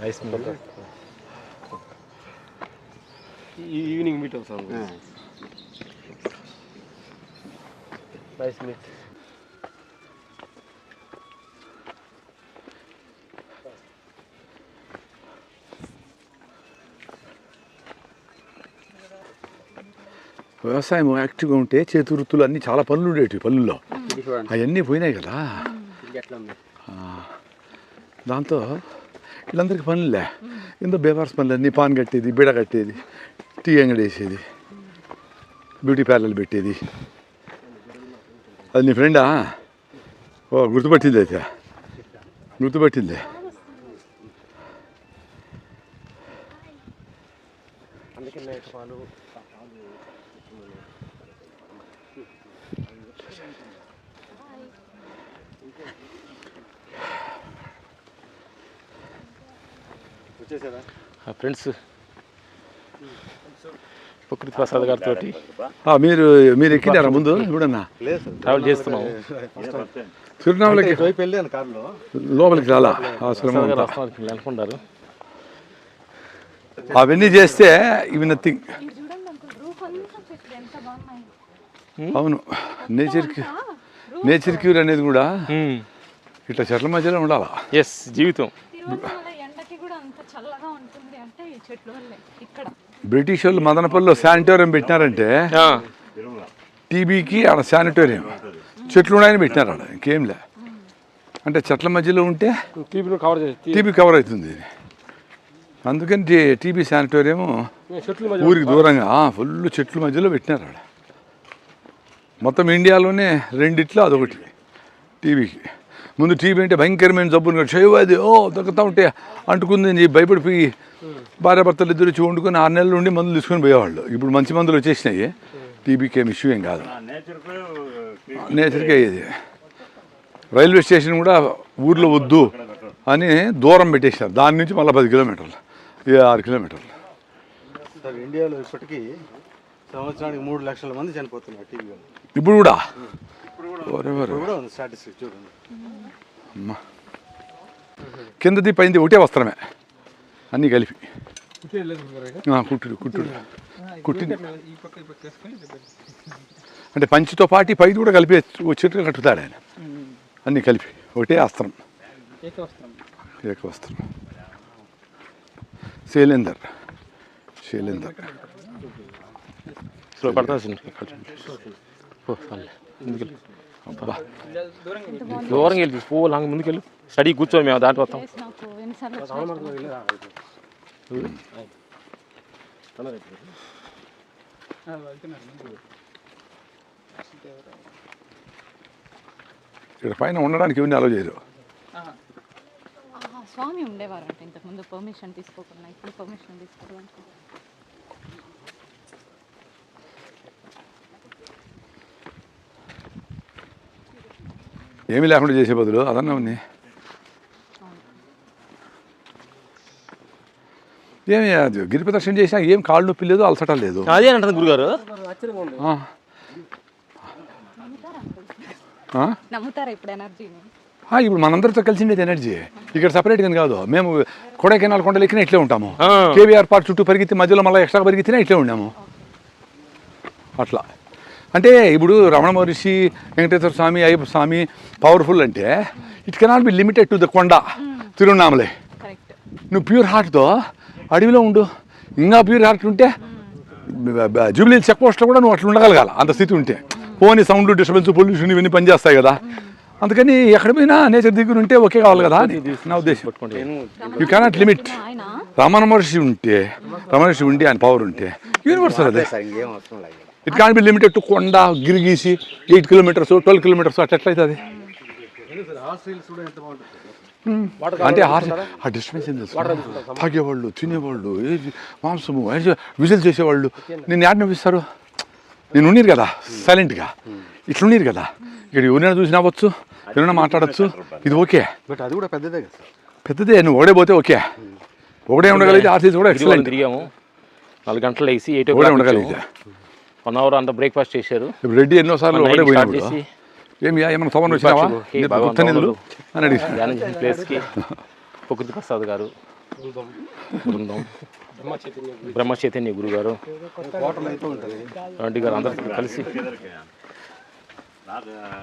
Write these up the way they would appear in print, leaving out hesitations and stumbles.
Nice meet. Evening meet అవుతాం. Nice meet. వ్యవసాయం యాక్టివ్గా ఉంటే చేతి వృత్తులు అన్నీ చాలా పనులు ఉండేవి పనుల్లో, అవన్నీ పోయినాయి కదా. దాంతో వీళ్ళందరికీ పనులే, ఎంతో బేవార్స్ పనులు అన్నీ, పాన్ కట్టేది, బీడ కట్టేది, టీ అంగడి వేసేది, బ్యూటీ పార్లర్లు పెట్టేది. అది నీ ఫ్రెండా? ఓ గుర్తుపట్టింది, అయితే గుర్తుపట్టింది. ఫ్రెండ్స్ ప్రకృతి ప్రసాద్ గారితో మీరు ఎక్కినారా ముందు ఇప్పుడన్నా? ట్రావెల్ చేస్తున్నాము. తిరునామలకి లోపలికి రాలా అనుకుంటారు. అవన్నీ చేస్తే ఇవి నథింగ్. అవును, నేచర్ క్యూర్ అనేది కూడా ఇట్లా చెట్ల మధ్యలో ఉండాలా. ఎస్, జీవితం. బ్రిటిష్ వాళ్ళు మదనపల్లిలో శానిటోరియం పెట్టినారంటే టీబీకి ఆడ శానిటోరియం, చెట్లు ఉన్నాయని పెట్టినారు ఆడ, ఇంకేంలే. అంటే చెట్ల మధ్యలో ఉంటే టీబీ కవర్ అవుతుంది. అందుకని టీబీ శానిటోరియం ఊరికి దూరంగా ఫుల్ చెట్ల మధ్యలో పెట్టినారు ఆడ. మొత్తం ఇండియాలోనే రెండిట్లో అదొకటి టీబీకి. ముందు టీబీ అంటే భయంకరమైన జబ్బును చేయవది, దొక్కుతూ ఉంటే అంటుకుందని భయపడిపోయి భార్యాభర్తలు ఇద్దరు వచ్చి వండుకొని 6 నెలల నుండి మందులు తీసుకొని పోయేవాళ్ళు. ఇప్పుడు మంచి మందులు వచ్చేసినాయి, టీబీకి ఏం ఇష్యూ ఏం కాదు, నేచర్కే అయ్యేది. రైల్వే స్టేషన్ కూడా ఊర్లో వద్దు అని దూరం పెట్టేసినారు, దాని నుంచి మళ్ళీ 10 కిలోమీటర్లు, 6 కిలోమీటర్లు. ఇండియాలో ఇప్పటికీ సంవత్సరానికి 3 లక్షల మంది చనిపోతున్నారు టీబీ వల్ల. ఇప్పుడు కూడా చూడండి. అమ్మా, కిందది పైంది ఒకటే వస్త్రమే అన్నీ కలిపి కుట్టింది. అంటే పంచితో పాటు పైది కూడా కలిపి చెట్లు కట్టుతాడు ఆయన, అన్నీ కలిపి ఒకటే వస్త్రం, ఏకవస్త్రం. శైలేందర్ దూరం వెళ్ళి పోలాంగ ముందుకెళ్ళు, స్టడీ కూర్చొని మేము దాటి వస్తాం. ఇక్కడ పైన ఉండడానికి ఎవరిని అలౌ చేయరు. స్వామి ఉండేవారంట ఇంతకుముందు, పర్మిషన్ తీసుకోకుండా, ఇప్పుడు పర్మిషన్ తీసుకోవాలంటే. ఏమీ లేకుండా చేసే బదులు అదన్నా ఉంది. ఏమి గిరి ప్రదక్షిణ చేసినా ఏం కాళ్ళు నొప్పి లేదు, అలసట లేదు. అదే అంటుంది గురుగారు. ఇప్పుడు మనందరితో కలిసి ఉండేది ఎనర్జీ. ఇక్కడ సపరేట్గా కాదు, మేము కొడైకెనాల్ కొండలు ఎక్కినా ఇట్లే ఉంటాము, కేవీఆర్ పార్క్ చుట్టూ పరిగెత్తి మధ్యలో మళ్ళీ ఎక్స్ట్రా పరిగెత్తినా ఇట్లే ఉన్నాము. అట్లా అంటే ఇప్పుడు రమణ మహర్షి, వెంకటేశ్వర స్వామి, అయ్యప్ప స్వామి పవర్ఫుల్ అంటే it cannot be limited to the కొండ తిరువన్నామలై. నువ్వు ప్యూర్ హార్ట్తో అడవిలో ఉండు, ఇంకా ప్యూర్ హార్ట్ ఉంటే జూబ్లీ చెక్ పోస్ట్లో కూడా నువ్వు అట్లా ఉండగలగాల, అంత స్థితి ఉంటే. పోనీ సౌండ్ డిస్టర్బెన్స్, పొల్యూషన్ ఇవన్నీ పనిచేస్తాయి కదా. అందుకని ఎక్కడ పోయినా నేచర్ దగ్గర ఉంటే ఓకే కావాలి కదా అని నా ఉద్దేశం. You cannot limit. Ramana Maharshi ఉండి ఆయన పవర్ ఉంటే యూనివర్సల్ అదే. It can be limited to కొండ గిరిగీసి 8 కిలోమీటర్స్ 12 కిలోమీటర్స్ అట్లా ఎట్లయితుంది? అంటే ఆ డిస్టర్బెన్స్ ఏం తెలుసు, తాగేవాళ్ళు, తినేవాళ్ళు, మాంసము విజిల్ చేసేవాళ్ళు. నేను యాడ్ నవ్విస్తారు, నేను ఉన్నీరు కదా సైలెంట్గా, ఇట్లా ఉన్నీరు కదా. ఇక్కడ ఎవరైనా చూసి నవ్వచ్చు, ఎవరైనా మాట్లాడచ్చు, ఇది ఓకే. బట్ అది కూడా పెద్దదే కదా. పెద్దదే, నువ్వు ఒకడే పోతే ఓకే, ఒకడే ఉండగలిగితే ఆర్సీసీ కూడా ఎక్సలెంట్. తిరిగాము 4 గంటలు వేసి 8 ఒకడే ఉండగలిగితే 1 అవర్ అంత బ్రేక్ఫాస్ట్ చేశారు. ఇప్పుడు రెడ్డి ఎన్నోసార్లు ఒకడే పోయినాడు, ఏమన్నా సవరణ వచ్చినావా అని అడిగి ప్లేస్కి ప్రకృతి ప్రసాద్ గారు బృందం బ్రహ్మ చైతన్య గురుగారు హోటల్ అయితే ఉంటుంది ఆంటీ గారు అందరితో కలిసి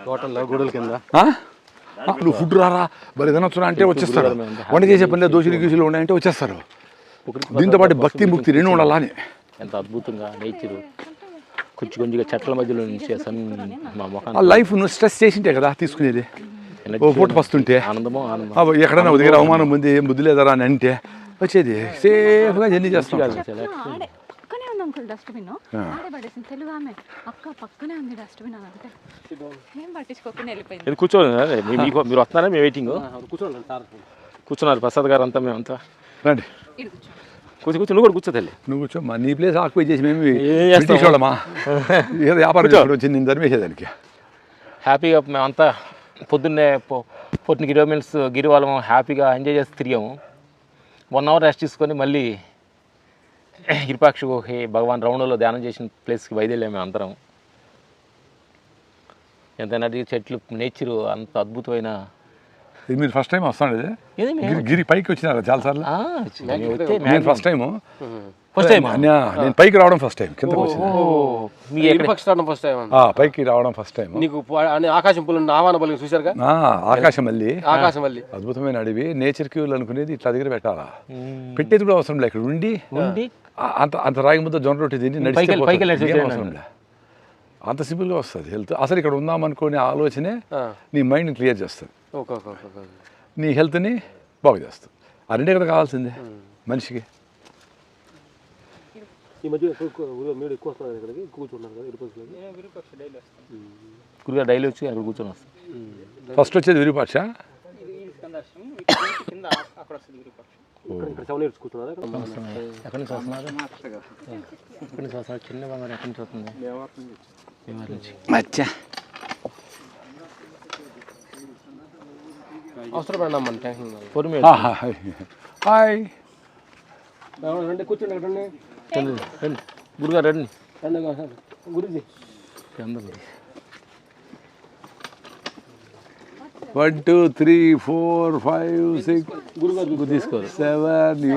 హోటల్లో గుడుల కింద నువ్వు ఫుడ్ రారా మరి తినొచ్చురా అంటే వచ్చేస్తారు. వంట చేసే పనిలో దోషులు గీసులు ఉన్నాయంటే వచ్చేస్తారు. దీంతో పాటు భక్తి ముక్తి రెండు ఉండాలా అని. ఎంత అద్భుతంగా నేచరు కొంచెంగా చెట్ల మధ్యలో నుంచి మా ముఖాన్ని ఆ లైఫ్ నువ్వు స్ట్రెస్ చేసింటే కదా తీసుకునేది. ఓ పూట వస్తుంటే ఆనందమో ఆనందం ఎక్కడైనా దగ్గర అవమానం ఉంది ఏం బుద్ధి లేదరా అని అంటే వచ్చేది సేఫ్గా జర్నీ చేస్తాం. పక్కనే ఉంది అంకుల్ డస్ట్బిన్, ఆడే పడేసింది. తెలుగు ఆమె అక్క పక్కనే ఉంది డస్ట్బిన్ అని అంటే ఏం పట్టించుకోకుండా వెళ్ళిపోయింది. ఇది కూర్చోండి మీకు మీరు వస్తున్నారా మేము వెయిటింగ్ కూర్చున్నారు ప్రసాద్ గారు అంతా మేమంతా రండి కూర్చో నువ్వు కూడా కూర్చో తల్లి నువ్వు కూర్చో మా నీ ప్లేస్ ఆక్యుపై చేసి మేము చూడమా ఏదో వ్యాపారం వచ్చింది నేను ధర్మేసేదానికి. హ్యాపీగా మేమంతా పొద్దున్నే 14 కిలోమీటర్స్ గిరివాళ్ళం హ్యాపీగా ఎంజాయ్ చేసి తిరిగాము. 1 అవర్ రెస్ట్ తీసుకొని మళ్ళీ ఇరుపాక్షి భగవాన్ రౌండ్లో ధ్యానం చేసిన ప్లేస్కి బయలుదేరాము మేము అందరం. ఎంత చెట్లు నేచరు అంత అద్భుతమైన. మీరు ఫస్ట్ టైం వస్తాను గిరి పైకి వచ్చినారా చాలాసార్లు? నేను ఫస్ట్ టైం నేను పైకి రావడం ఫస్ట్ టైం, కిందకి వచ్చిన పైకి రావడం ఫస్ట్ టైం. ఆకాశం పుల్లని ఆహ్వాన బలి చూసారుగా? ఆకాశం మళ్ళీ అద్భుతమైన అడవి. నేచర్ క్యూలు అనుకునేది ఇట్లా దగ్గర పెట్టాలా, పెట్టేది కూడా అవసరం లేదు. ఇక్కడ ఉండి అంత అంత రాగి ముద్ద జొన్న రొట్టె తిని నడిచి అవసరం లే, అంత సింపుల్గా వస్తుంది హెల్త్. అసలు ఇక్కడ ఉందామనుకునే ఆలోచనే నీ మైండ్ని క్లియర్ చేస్తుంది, నీ హెల్త్ని బాగు చేస్తుంది. ఆ రెండే కదా కావాల్సిందే మనిషికి. ఈ మధ్య మీరు ఎక్కువ వస్తున్నారు ఇక్కడికి, కూర్చున్నారు కదా గురుగారు డైలీ వచ్చి అక్కడ కూర్చొని వస్తాం. ఫస్ట్ వచ్చేది విరూపాక్ష, కూర్చున్నారు. ఎక్కడి నుంచి వస్తున్నారు? ఎక్కడి నుంచి వస్తున్నారు? చిన్న బంగారం ఎక్కడి నుంచి వస్తుంది? అవసరం పడినా మన టెన్షన్ హాయ్ రండి, కూర్చోండి. రండి రండి గురుగారు రండి. గురుజీ 1 2 3 4 5 6 తీసుకోరు 7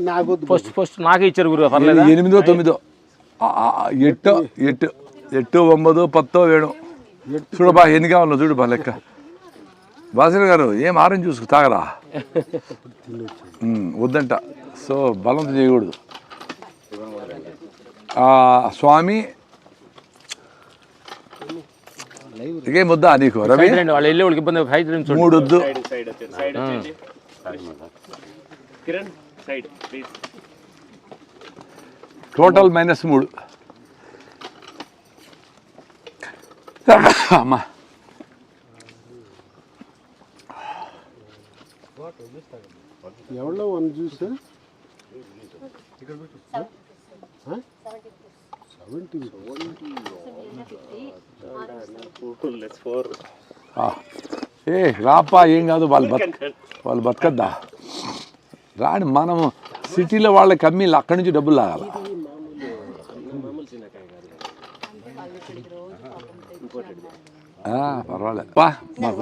8 ఫస్ట్ నాకే ఇచ్చారు గురుగారు. పర్లేదు 8 9 8 8 9 10 7 చూడబా ఎన్ని కావాలో చూడబా లెక్క. బాసిన గారు ఏం ఆరెంజ్ చూసుకు తాగరా? వద్దంట, సో బలంతో చేయకూడదు. స్వామి ఇకే ముద్దా నీకు రవి? వాళ్ళు వెళ్ళే వాళ్ళకి ఇబ్బంది. 3 వద్దు. టోటల్ -3. అమ్మా ఎవరో వన్ చూస్తే ఏ రాపా ఏం కాదు, వాళ్ళు బతకద్దా రాని. మనము సిటీలో వాళ్ళకి అమ్మి అక్కడి నుంచి డబ్బులు లాగాలి. పర్వాలేదు మాకు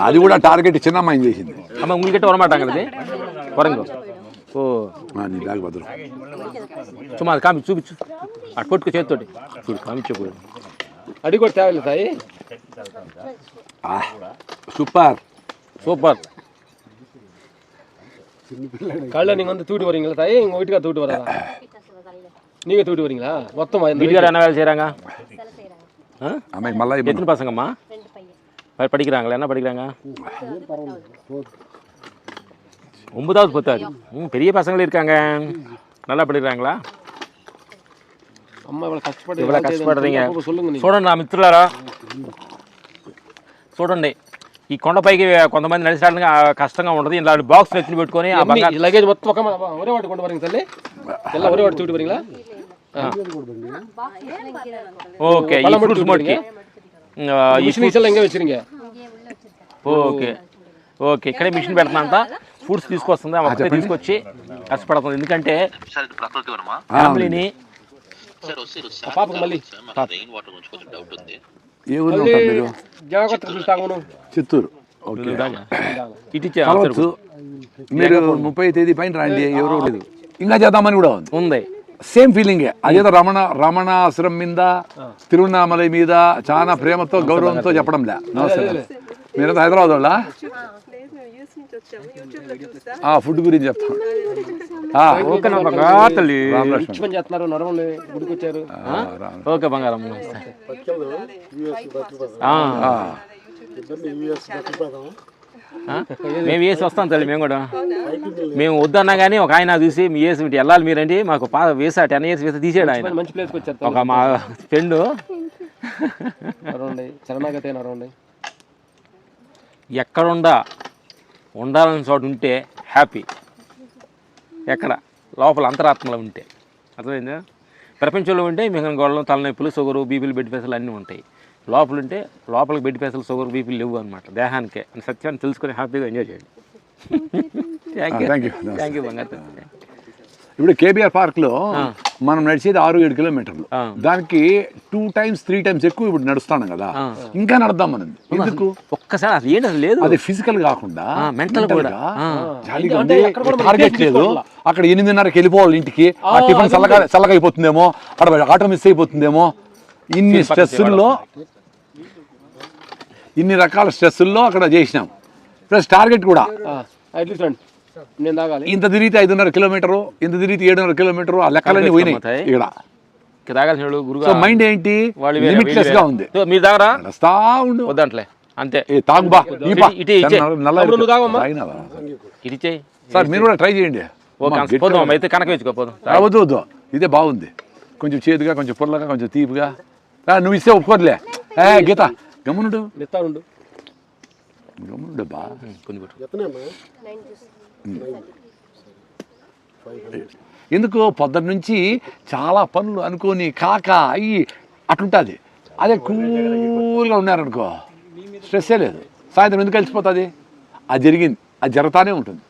అది కూడా టార్గెట్ చిన్న అమ్మాయి చేసింది. అమ్మ ఉల్లిగడ్డ వరమాటాం కదా వరంగ. ఓ నీ బ్యాగ్ భద్రం సుమా అది కామి చూపించు, అటు పట్టుకు చేతితోటి చూడు కామించకూడదు. అడిగి కూడా తేవాలి తాయి. Super super. கள்ள நீங்க வந்து தூட்டி வரீங்களா தாயே? உங்க வீட்டுக்கா தூட்டி வரா? நீங்க தூட்டி வரீங்களா? மொத்தமா வீட்டுக்கார என்ன வேலை செய்றாங்க? அம்மாக்கு மல்லா எத்தனை பசங்கம்மா? 2 பையன் படிக்கிறாங்களா? என்ன படிக்கிறாங்க? 9வது 10வது. பெரிய பசங்களே இருக்காங்க. நல்லா படிக்கிறாங்களா? అమ్మ ఇవాళ కష్టపడుறீங்க. చూడండి నా మిత్రులారా, చూడండి ఈ కొండపైకి కొంతమంది నడిచడానికి కష్టంగా ఉంటుంది. ఇలాంటి బాక్స్ ఎత్తుని పెట్టుకొని ఆ బంగారు లగేజ్ మొత్తం ఒరే వాటి కొండ వరంగ తల్లి ఎల్ల ఒరే వాటి తూటి వరంగలా. ఓకే ఈ ఫ్రూట్స్ మోడ్కి ఈ మిషన్ ఎంగే వెచ్చిరింగ. ఓకే ఓకే ఇక్కడే మిషన్ పెడుతున్నంత ఫ్రూట్స్ తీసుకొస్తుంది. అమ్మ తీసుకొచ్చి కష్టపడుతుంది. ఎందుకంటే ఫ్యామిలీని పాపకు మళ్ళీ ఏ ఊర్లో ఉంటారు మీరు? జాగ్రత్త చూస్తాము. చిత్తూరు. ఓకే, ఇటు కలవచ్చు. మీరు 30వ తేదీ పైన రండి, ఎవరో లేదు. ఇంకా చేద్దామని కూడా ఉంది. సేమ్ ఫీలింగే. అదేదో రమణాశ్రం మీద, తిరువన్నామలై మీద చాలా ప్రేమతో గౌరవంతో చెప్పడం లే. నమస్తే. మీరంతా హైదరాబాద్ వాళ్ళ? ఫుడ్ గురించి చెప్తాను. చేస్తున్నారు, నరవలు గుడికి వచ్చారు. ఓకే బంగారం. మేము వేసి వస్తాం తల్లి. మేము కూడా మేము వద్దన్నా కానీ ఒక ఆయన చూసి మీ వేసి వెళ్ళాలి మీరండి, మాకు వేసా 10 years వేసి తీసాడు ఆయన. మంచి ప్లేస్కి వచ్చారు. ఒక మా ఫ్రెండ్ శరణాగతి నరవండి. ఎక్కడ ఉండాలని చోటు ఉంటే హ్యాపీ, ఎక్కడ లోపల అంతరాత్మలో ఉంటే. అర్థమైందా? ప్రపంచంలో ఉంటే మీకు గొడవలు, తలనొప్పులు, షుగరు, బీపీలు, బెడ్ ప్రెషర్లు అన్నీ ఉంటాయి. లోపల ఉంటే లోపలికి బెడ్ ప్రెషర్లు, షుగర్, బీపీలు లేవు అనమాట దేహానికే. అని సత్యాన్ని తెలుసుకొని హ్యాపీగా ఎంజాయ్ చేయండి. థ్యాంక్ యూ బంగారు. ఇప్పుడు కేబీఆర్ పార్క్లో మనం నడిచేది 6-7 కిలోమీటర్లు. దానికి 2 times 3 times ఎక్కువ ఇప్పుడు నడుస్తాను కదా, ఇంకా నడుద్దాం మనం. ఎందుకు? ఒక్కసారి అది ఏంటి అసలు లేదు, అది ఫిజికల్ కాకుండా మెంటల్ కూడా జాలీగా ఉంది. టార్గెట్ లేదు. అక్కడ 8:30కి వెళ్ళిపోవాలి ఇంటికి. ఆ టిఫిన్ చల్లగా అయిపోతుందేమో, అక్కడ ఆటో మిస్ అయిపోతుందేమో. ఇన్ని స్ట్రెస్సుల్లో, ఇన్ని రకాల స్ట్రెస్సుల్లో అక్కడ చేసినాం. ప్లస్ టార్గెట్ కూడా ఇంత తిరిగితే 5.5 కిలోమీటరు, ఇంత తిరిగితే 7.5 కిలోమీటరు. ఆ లెక్కలన్నీ పోయినాయి ఇక్కడ. మైండ్ ఏంటి, లిమిట్లెస్ గా ఉంది. మీరు తాగరా? నడుస్తా ఉండు, వద్దంట్లే అంతే. తాగుబా ఇది సార్, మీరు కూడా ట్రై చేయండి. అయితే కనక వేసుకోపోదాం. వద్దు వద్దు, ఇదే బాగుంది. కొంచెం చేదుగా, కొంచెం పుల్లగా, కొంచెం తీపిగా. నువ్వు ఇస్తే ఒప్పుకోదులే. గీత గమ్మునుడు, గమ్మునుడు బా. ఎందుకు పొద్దున్న నుంచి చాలా పనులు అనుకోని కాక అయ్యి అట్లుంటుంది. అదే కూల్గా ఉన్నారనుకో, స్ట్రెస్సే లేదు. సాయంత్రం ఎందుకు కలిసిపోతుంది? అది జరిగింది, అది జరుగుతూనే ఉంటుంది.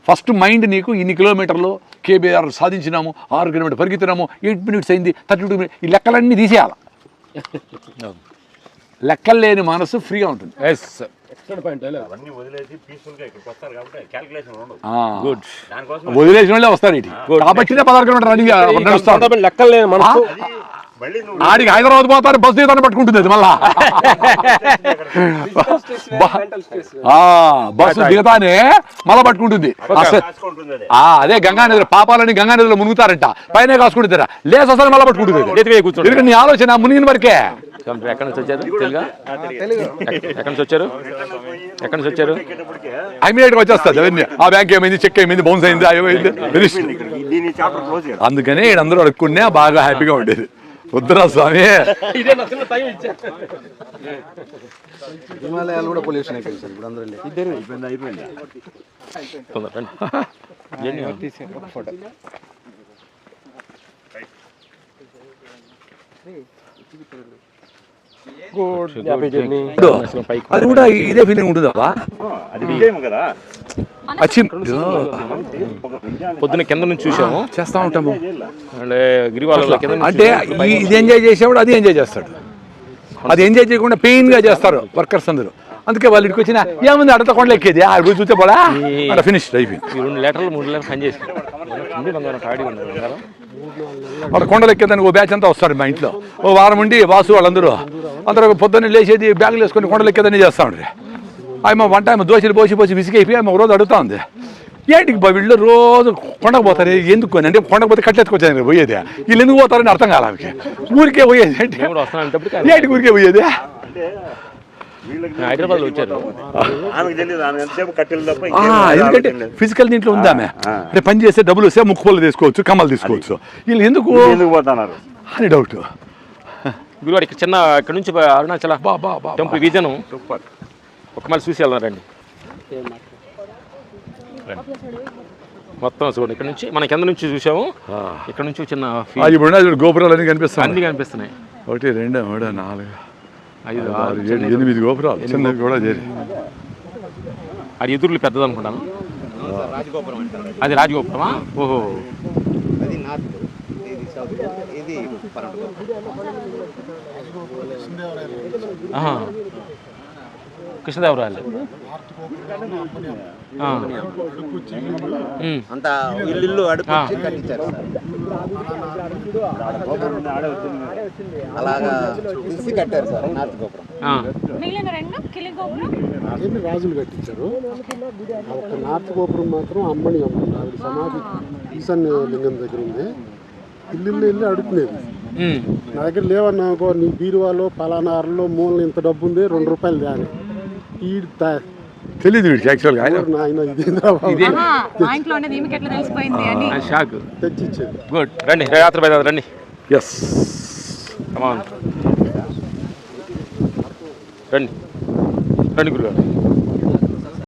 ఫస్ట్ మైండ్ నీకు ఇన్ని కిలోమీటర్లు కేబీఆర్ సాధించినాము, 6 కిలోమీటర్లు పరిగెత్తినాము, 8 minutes అయింది, 32 minutes, ఈ లెక్కలన్నీ తీసేయాలి. లెక్కలు లేని మనసు ఫ్రీగా ఉంటుంది. వదిలేసిన వాళ్ళే వస్తారు ఇటు కాబట్టి 16 కిలోమీటర్లు నడుస్తారు. లెక్కలు లేని మనసు. ఆడికి హైదరాబాద్ పోతారు, బస్సు దిగుతాను పట్టుకుంటుంది అది. మళ్ళా బస్సు దిగుతానే మళ్ళా పట్టుకుంటుంది. అదే గంగానదిలో పాపాలని గంగానదిలో మునుగుతారంట, పైన కాసుకుంటారా, లేసి వస్తారు మళ్ళా పట్టుకుంటుంది. నీ ఆలోచన మునిగిన వరకే. ఎక్కడి నుంచి వచ్చారు? ఎక్కడి నుంచి వచ్చారు? ఎక్కడి నుంచి వచ్చారు? ఇమీడియట్గా వచ్చేస్తుంది అవన్నీ. ఆ బ్యాంక్ ఏమైంది, చెక్ ఏమైంది, బౌన్స్ అయింది, ఏమైంది. అందుకనే అందరూ అడుక్కునే బాగా హ్యాపీగా ఉండేది. వద్దురా స్వామి. హిమాలయాలు కూడా పొల్యూషన్ అయిపోయింది సార్ ఇప్పుడు. అందరూ అయిపోయింది. అది కూడా ఇదే ఫీలింగ్ ఉంటుందా? పొద్దున కింద నుంచి చూసాము, చేస్తా ఉంటాము. అంటే ఇది ఎంజాయ్ చేసేవాడు అది ఎంజాయ్ చేస్తాడు. అది ఎంజాయ్ చేయకుండా పెయిన్ గా చేస్తారు వర్కర్స్ అందరూ. అందుకే వాళ్ళు ఇక్కడికి వచ్చిన ఏముంది అడత కొండలు ఎక్కేది, ఆ రోజు చూస్తే పోలా అక్కడ ఫినిష్ అయిపోయింది. 2 లీటర్లు 3 లీటర్లు పని చేసి అక్కడ కొండలు ఎక్కేదానికి ఓ బ్యాచ్ అంతా వస్తాడు మా ఇంట్లో. ఓ వారం ఉండి వాసు వాళ్ళందరూ పొద్దున్నే లేచేది, బ్యాగులు వేసుకొని కొండలు ఎక్కేదని చేస్తా ఉండ్రి. ఆయన వన్ టైం దోశలు పోసి విసిగైపోయి ఆమె ఒక రోజు అడుగుతా ఉంది, ఏంటికి వీళ్ళు రోజు కొండకు పోతారు ఎందుకు అని. అంటే కొండకు పోతే కట్టెత్తుకొచ్చాను పోయేది, వీళ్ళు ఎందుకు పోతారని అర్థం కాదు ఆమెకి. ఊరికే పోయేది ఏంటి ఊరికే పోయేది. హైదరాబాద్ లో వచ్చారు. ఎందుకంటే ఫిజికల్ దీంట్లో ఉంది ఆమె. అంటే పని చేస్తే డబ్బులు వస్తే ముక్కుపళ్ళు తీసుకోవచ్చు, కమ్మలు తీసుకోవచ్చు. వీళ్ళు ఎందుకు పోతున్నారు అని డౌట్. గురువారు ఇక్కడ చిన్న ఇక్కడ నుంచి అరుణాచల టెంపుల్ విజన్ ఒక మళ్ళీ చూసి వెళ్దారండి. మొత్తం చూడండి, ఇక్కడ నుంచి మన కింద నుంచి చూసాము. ఇక్కడ నుంచి చిన్న గోపురాలు అన్ని కనిపిస్తాయి, అన్ని కనిపిస్తున్నాయి. 1 2 3 4 5 6 7 8 గోపురాలు చిన్నవి కూడా చేరి. అది ఎదురులు పెద్దది అనుకుంటాను. అది రాజగోపురమా? ఓహో, ఇది పరంపర. ఆహా. కృష్ణదేవరాయలు. అంతా ఇల్లు అడుగు కట్టించారు సార్. అలాగా తీసి కట్టారు సార్ నార్త్ గోపురం. మిగిలిన రెండు కిలి గోపురం అదేమి రాజులు కట్టించారు. ఒక నార్త్ గోపురం మాత్రం అమ్మని ఆవిడ సమాధి ఈశాన్య లింగం దగ్గర ఉంది. ఇల్లు అడుగుతున్నది. నా దగ్గర లేవన్నా నీ బీరువాలో పలానా అరలో మూల ఇంత డబ్బు ఉంది, 2 రూపాయలు దాని ఈ తెలియదు వీడికి యాక్చువల్గా. ఆయన మా ఇంట్లో ఉండేది ఈమెకి ఎట్లా తెలిసిపోయింది అని షాక్. తెచ్చిచ్చేది. గుడ్. రండి రాత్రి బయట రండి. ఎస్ రండి రండి గురుగారు.